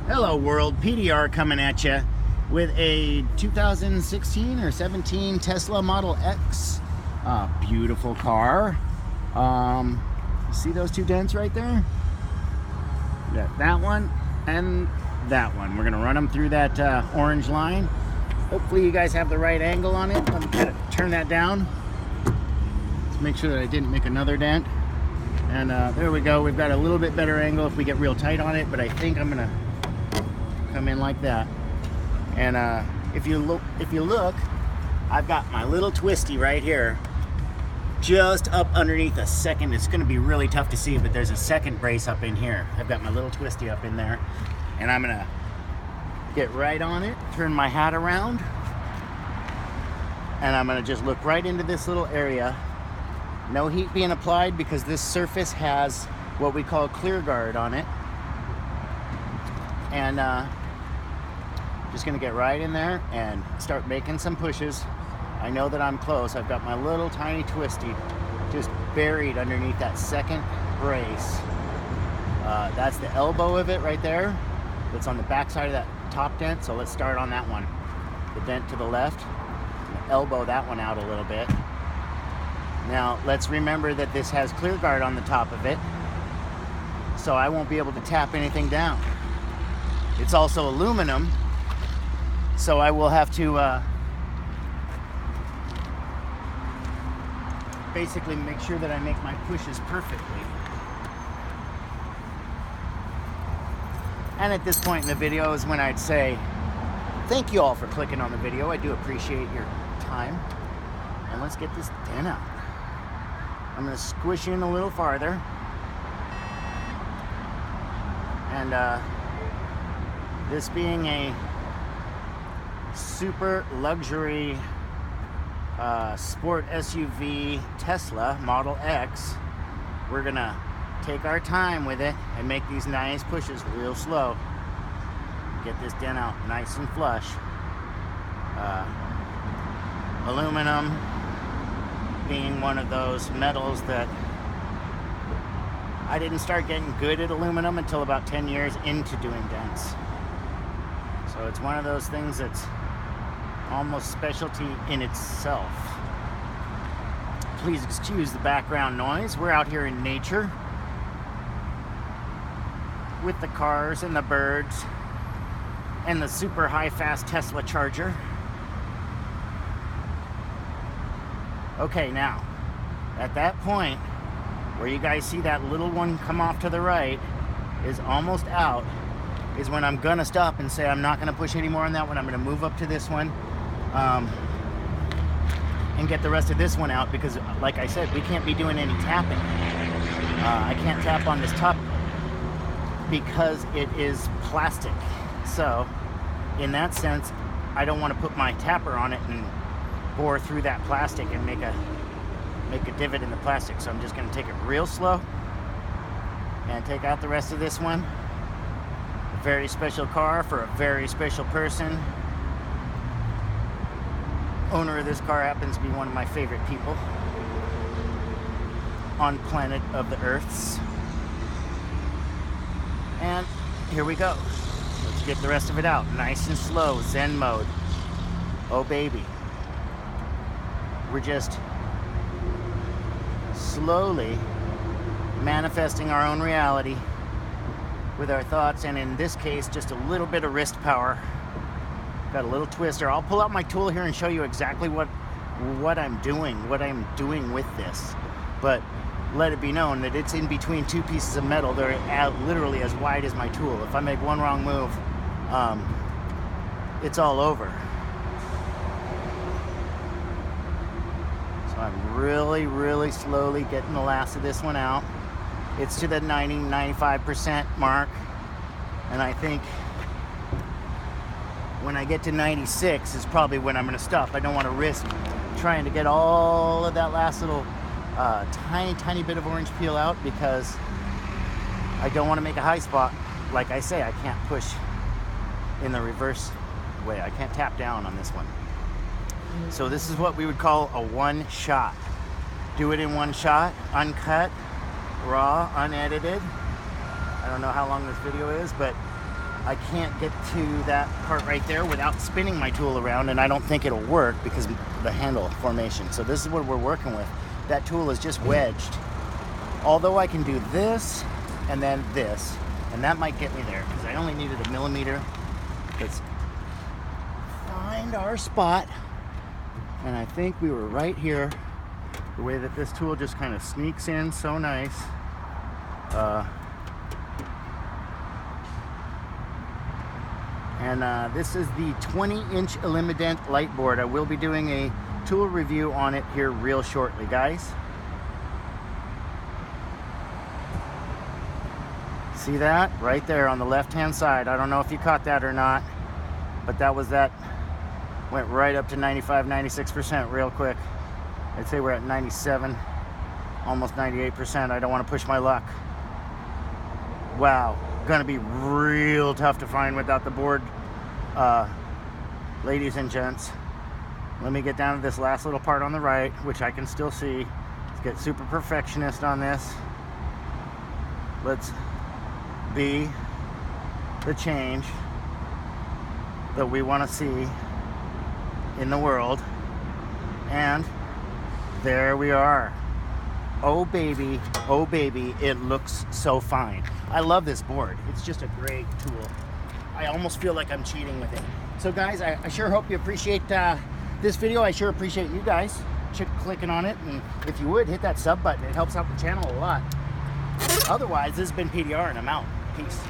Hello world, PDR coming at you with a 2016 or 17 Tesla Model X. Beautiful car. You see those two dents right there? You got that one and that one. We're gonna run them through that orange line. Hopefully you guys have the right angle on it. Let me kind of turn that down. Let's make sure that I didn't make another dent. And there we go. We've got a little bit better angle if we get real tight on it, but I think I'm gonna come in like that. And if you look, I've got my little twisty right here, just up underneath a second. It's going to be really tough to see, but there's a second brace up in here. I've got my little twisty up in there, and I'm gonna get right on it, turn my hat around, and I'm gonna just look right into this little area. No heat being applied because this surface has what we call clear guard on it. And just gonna get right in there and start making some pushes. I know that I'm close. I've got my little tiny twisty just buried underneath that second brace. That's the elbow of it right there. That's on the back side of that top dent. So let's start on that one. The dent to the left. Elbow that one out a little bit. Now let's remember that this has clear guard on the top of it, so I won't be able to tap anything down. It's also aluminum, so I will have to basically make sure that I make my pushes perfectly. And at this point in the video is when I'd say thank you all for clicking on the video. I do appreciate your time. And let's get this dent out. I'm going to squish in a little farther. And this being a super luxury sport SUV Tesla Model X, we're gonna take our time with it and make these nice pushes real slow. Get this dent out nice and flush. Aluminum being one of those metals that I didn't start getting good at aluminum until about 10 years into doing dents. So it's one of those things that's almost specialty in itself. Please excuse the background noise. We're out here in nature with the cars and the birds and the super high fast Tesla charger. Okay, now at that point where you guys see that little one come off to the right is almost out, is when I'm gonna stop and say I'm not gonna push anymore on that one. I'm gonna move up to this one and get the rest of this one out, because like I said, we can't be doing any tapping. I can't tap on this top because it is plastic. So in that sense, I don't want to put my tapper on it and bore through that plastic and make a divot in the plastic. So I'm just going to take it real slow and take out the rest of this one. A very special car for a very special person. Owner of this car happens to be one of my favorite people on planet of the Earths. And here we go. Let's get the rest of it out nice and slow, Zen mode. Oh baby. We're just slowly manifesting our own reality with our thoughts, and in this case, just a little bit of wrist power. Got a little twister. I'll pull out my tool here and show you exactly what I'm doing with this. But let it be known that it's in between two pieces of metal. They're literally as wide as my tool. If I make one wrong move, it's all over. So I'm really slowly getting the last of this one out. It's to the 95% mark, and I think when I get to 96 is probably when I'm going to stop. I don't want to risk trying to get all of that last little tiny bit of orange peel out, because I don't want to make a high spot. Like I say, I can't push in the reverse way. I can't tap down on this one. So this is what we would call a one shot. Do it in one shot, uncut, raw, unedited. I don't know how long this video is, but I can't get to that part right there without spinning my tool around, and I don't think it'll work because of the handle formation. So this is what we're working with. That tool is just wedged. Although I can do this and then this, and that might get me there because I only needed a millimeter. Let's find our spot, and I think we were right here. The way that this tool just kind of sneaks in so nice. This is the 20-inch Linkdn light board. I will be doing a tool review on it here real shortly, guys. See that? Right there on the left-hand side. I don't know if you caught that or not, but that went right up to 95, 96% real quick. I'd say we're at 97, almost 98%. I don't want to push my luck. Wow, gonna be real tough to find without the board. Ladies and gents, let me get down to this last little part on the right, which I can still see. Let's get super perfectionist on this. Let's be the change that we want to see in the world. And there we are. Oh baby, it looks so fine. I love this board. It's just a great tool. I almost feel like I'm cheating with it. So guys, I sure hope you appreciate this video. I sure appreciate you guys clicking on it, and if you would, hit that sub button. It helps out the channel a lot. Otherwise, this has been PDR, and I'm out. Peace.